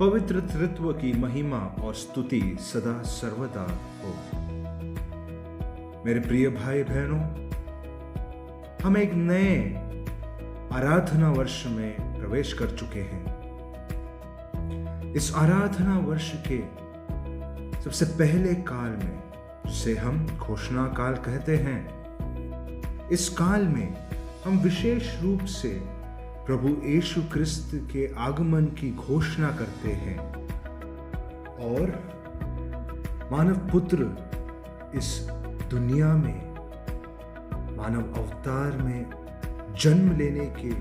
पवित्र त्रित्व की महिमा और स्तुति सदा सर्वदा हो। मेरे प्रिय भाई बहनों, हम एक नए आराधना वर्ष में प्रवेश कर चुके हैं। इस आराधना वर्ष के सबसे पहले काल में, जिसे हम घोषणा काल कहते हैं, इस काल में हम विशेष रूप से प्रभु यीशु क्रिस्त के आगमन की घोषणा करते हैं और मानव पुत्र इस दुनिया में मानव अवतार में जन्म लेने के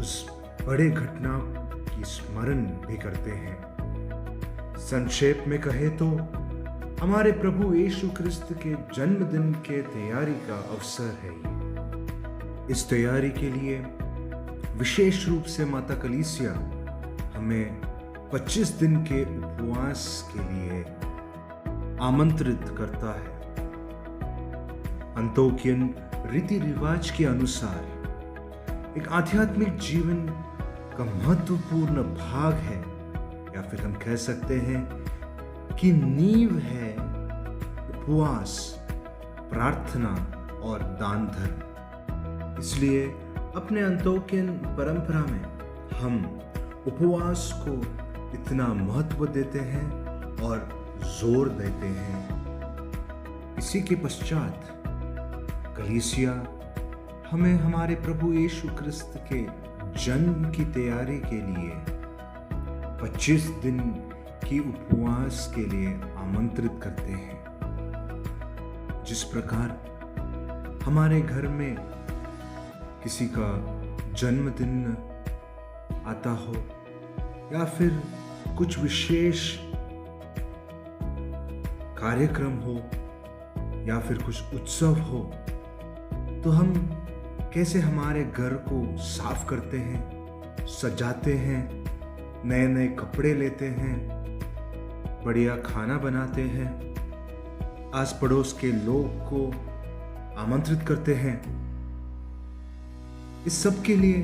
उस बड़े घटना की स्मरण भी करते हैं। संक्षेप में कहे तो हमारे प्रभु यीशु क्रिस्त के जन्मदिन के तैयारी का अवसर है ये। इस तैयारी के लिए विशेष रूप से माता कलीसिया हमें 25 दिन के उपवास के लिए आमंत्रित करता है। अंतोकियन रीति रिवाज के अनुसार एक आध्यात्मिक जीवन का महत्वपूर्ण भाग है, या फिर हम कह सकते हैं कि नींव है उपवास, प्रार्थना और दान धर्म। इसलिए अपने अंतोकियन परंपरा में हम उपवास को इतना महत्व देते हैं और जोर देते हैं। इसी के पश्चात कलीसिया हमें हमारे प्रभु यीशु क्रिस्त के जन्म की तैयारी के लिए 25 दिन की उपवास के लिए आमंत्रित करते हैं। जिस प्रकार हमारे घर में किसी का जन्मदिन आता हो या फिर कुछ विशेष कार्यक्रम हो या फिर कुछ उत्सव हो, तो हम कैसे हमारे घर को साफ करते हैं, सजाते हैं, नए नए कपड़े लेते हैं, बढ़िया खाना बनाते हैं, आस पड़ोस के लोग को आमंत्रित करते हैं। इस सब के लिए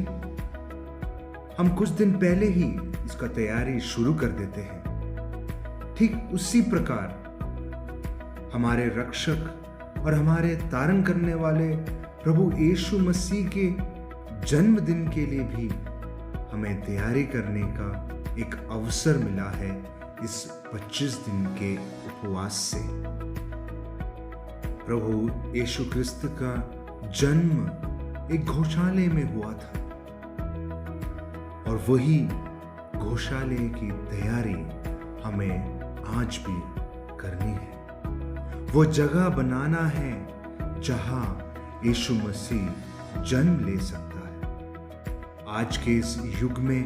हम कुछ दिन पहले ही इसका तैयारी शुरू कर देते हैं। ठीक उसी प्रकार हमारे रक्षक और हमारे तारण करने वाले प्रभु यीशु मसीह के जन्मदिन के लिए भी हमें तैयारी करने का एक अवसर मिला है इस 25 दिन के उपवास से। प्रभु यीशु क्रिस्त का जन्म एक गौशाले में हुआ था और वही गौशाले की तैयारी हमें आज भी करनी है। वो जगह बनाना है जहां यीशु मसीह जन्म ले सकता है। आज के इस युग में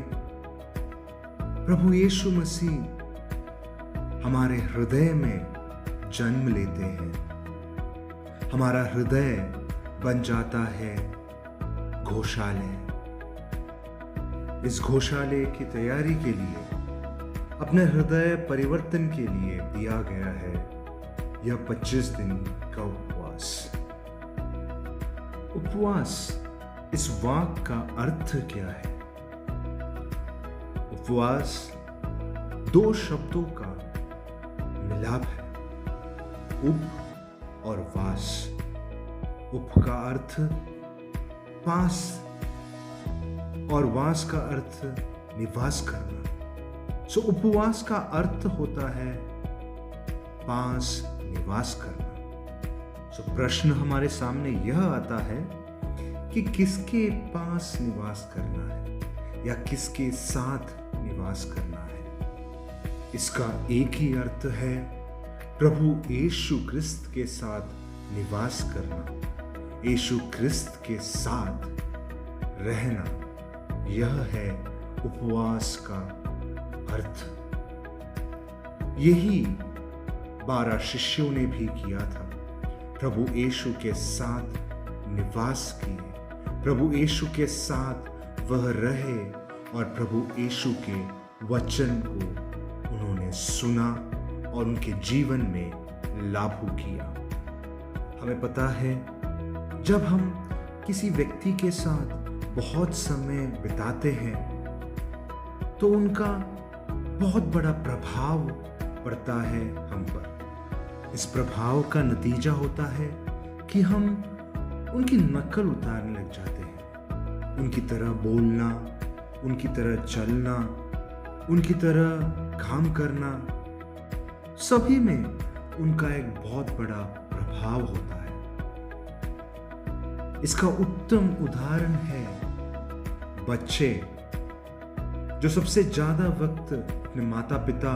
प्रभु यीशु मसीह हमारे हृदय में जन्म लेते हैं। हमारा हृदय बन जाता है गौशाले। इस गौशाले की तैयारी के लिए, अपने हृदय परिवर्तन के लिए दिया गया है यह 25 दिन का उपवास। उपवास, इस वाक्य का अर्थ क्या है? उपवास 2 शब्दों का मिलाप है, उप और वास। उप का अर्थ पास और वास का अर्थ निवास करना। सो उपवास का अर्थ होता है पास निवास करना। सो प्रश्न हमारे सामने यह आता है कि किसके पास निवास करना है या किसके साथ निवास करना है। इसका एक ही अर्थ है, प्रभु यीशु क्रिस्त के साथ निवास करना, यीशु क्रिस्त के साथ रहना। यह है उपवास का अर्थ। यही 12 शिष्यों ने भी किया था। प्रभु यीशु के साथ निवास किए, प्रभु यीशु के साथ वह रहे और प्रभु यीशु के वचन को उन्होंने सुना और उनके जीवन में लागू किया। हमें पता है, जब हम किसी व्यक्ति के साथ बहुत समय बिताते हैं तो उनका बहुत बड़ा प्रभाव पड़ता है हम पर। इस प्रभाव का नतीजा होता है कि हम उनकी नकल उतारने लग जाते हैं। उनकी तरह बोलना, उनकी तरह चलना, उनकी तरह काम करना, सभी में उनका एक बहुत बड़ा प्रभाव होता है। इसका उत्तम उदाहरण है बच्चे जो सबसे ज्यादा वक्त अपने माता पिता,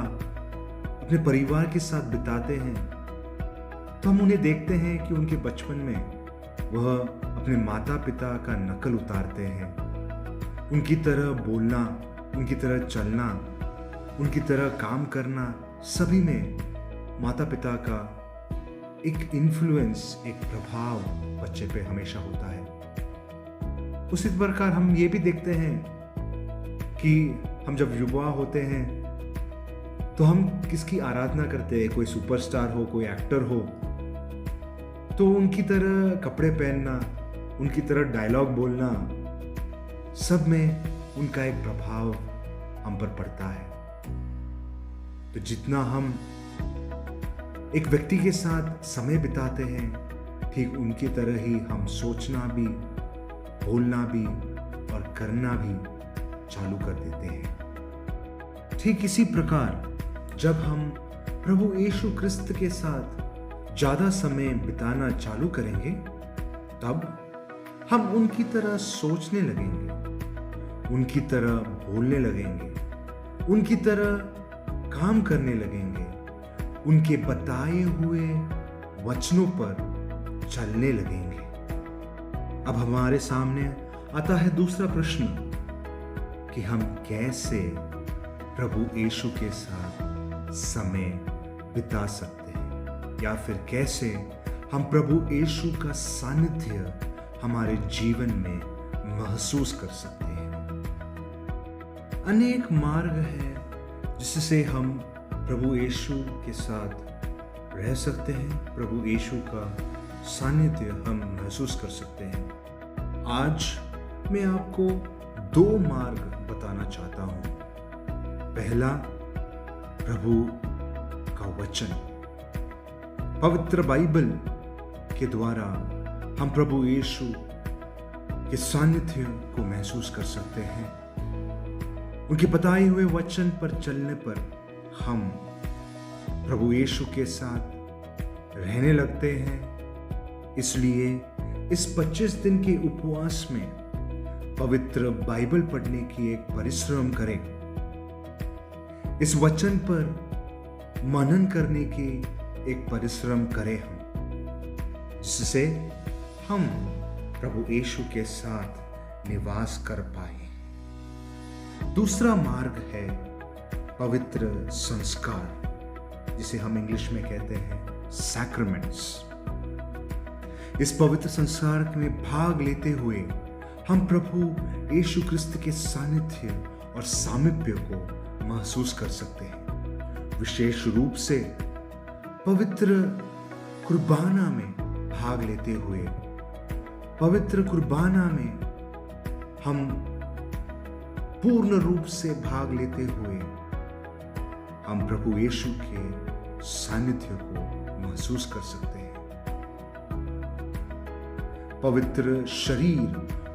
अपने परिवार के साथ बिताते हैं। तो हम उन्हें देखते हैं कि उनके बचपन में वह अपने माता पिता का नकल उतारते हैं। उनकी तरह बोलना, उनकी तरह चलना, उनकी तरह काम करना, सभी में माता पिता का एक इन्फ्लुएंस, एक प्रभाव बच्चे पे हमेशा होता है। उसी प्रकार हम ये भी देखते हैं कि हम जब युवा होते हैं तो हम किसकी आराधना करते हैं। कोई सुपरस्टार हो, कोई एक्टर हो, तो उनकी तरह कपड़े पहनना, उनकी तरह डायलॉग बोलना, सब में उनका एक प्रभाव हम पर पड़ता है। तो जितना हम एक व्यक्ति के साथ समय बिताते हैं, ठीक उनकी तरह ही हम सोचना भी, बोलना भी और करना भी चालू कर देते हैं। ठीक इसी प्रकार जब हम प्रभु यीशु क्रिस्त के साथ ज्यादा समय बिताना चालू करेंगे, तब हम उनकी तरह सोचने लगेंगे, उनकी तरह बोलने लगेंगे, उनकी तरह काम करने लगेंगे, उनके बताए हुए वचनों पर चलने लगेंगे। अब हमारे सामने आता है दूसरा प्रश्न कि हम कैसे प्रभु यीशु के साथ समय बिता सकते हैं, या फिर कैसे हम प्रभु यीशु का सानिध्य हमारे जीवन में महसूस कर सकते हैं। अनेक मार्ग हैं जिससे हम प्रभु यीशु के साथ रह सकते हैं, प्रभु यीशु का सानिध्य हम महसूस कर सकते हैं। आज मैं आपको 2 मार्ग बताना चाहता हूं। पहला, प्रभु का वचन, पवित्र बाइबल के द्वारा हम प्रभु यीशु के सानिध्य को महसूस कर सकते हैं। उनके बताए हुए वचन पर चलने पर हम प्रभु यीशु के साथ रहने लगते हैं। इसलिए इस 25 दिन के उपवास में पवित्र बाइबल पढ़ने की एक परिश्रम करें। इस वचन पर मनन करने की एक परिश्रम करें हम, जिससे हम प्रभु यीशु के साथ निवास कर पाए। दूसरा मार्ग है पवित्र संस्कार, जिसे हम इंग्लिश में कहते हैं सैक्रामेंट्स। इस पवित्र संस्कार में भाग लेते हुए हम प्रभु यीशु क्रिस्त के सानिध्य और सामीप्य को महसूस कर सकते हैं। विशेष रूप से पवित्र कुर्बाना में भाग लेते हुए, पवित्र कुर्बाना में हम पूर्ण रूप से भाग लेते हुए हम प्रभु यीशु के सानिध्य को महसूस कर सकते हैं। पवित्र शरीर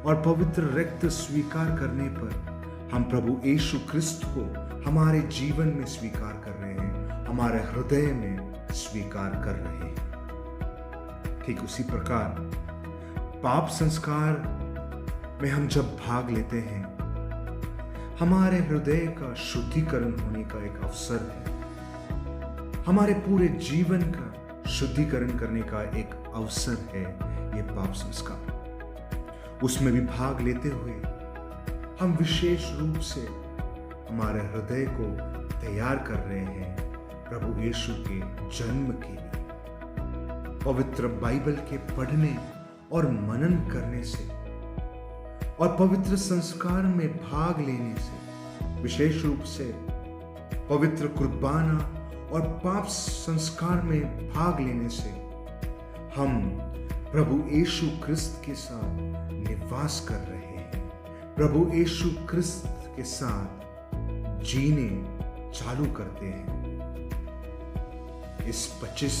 और पवित्र रक्त स्वीकार करने पर हम प्रभु यीशु क्रिस्त को हमारे जीवन में स्वीकार कर रहे हैं, हमारे हृदय में स्वीकार कर रहे हैं। ठीक उसी प्रकार पाप संस्कार में हम जब भाग लेते हैं, हमारे हृदय का शुद्धिकरण होने का एक अवसर है। हमारे पूरे जीवन का शुद्धिकरण करने का एक अवसर है ये पाप संस्कार। उसमें भी भाग लेते हुए हम विशेष रूप से हमारे हृदय को तैयार कर रहे हैं प्रभु यीशु के जन्म के लिए। पवित्र बाइबल के पढ़ने और मनन करने से और पवित्र संस्कार में भाग लेने से, विशेष रूप से पवित्र कुर्बाना और पाप संस्कार में भाग लेने से, हम प्रभु यीशु क्रिस्त के साथ निवास कर रहे हैं, प्रभु यीशु क्रिस्त के साथ जीने, चालू करते हैं। इस 25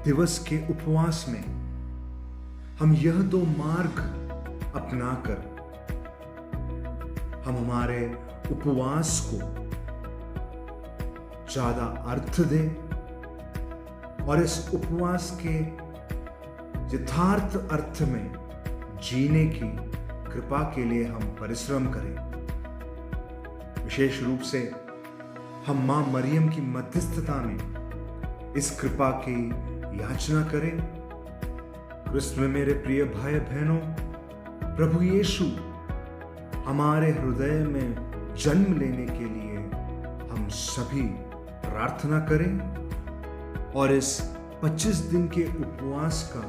दिवस के उपवास में हम यह 2 मार्ग अपनाकर हम हमारे उपवास को ज्यादा अर्थ दें और इस उपवास के यथार्थ अर्थ में जीने की कृपा के लिए हम परिश्रम करें। विशेष रूप से हम मां मरियम की मध्यस्थता में इस कृपा की याचना करें। क्रिस्त में मेरे प्रिय भाई बहनों, प्रभु यीशु हमारे हृदय में जन्म लेने के लिए हम सभी प्रार्थना करें और इस 25 दिन के उपवास का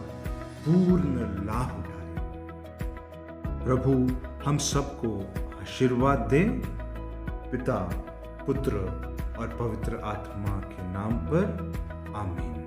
पूर्ण लाभ उठाएं। प्रभु हम सबको आशीर्वाद दे। पिता, पुत्र और पवित्र आत्मा के नाम पर आमीन।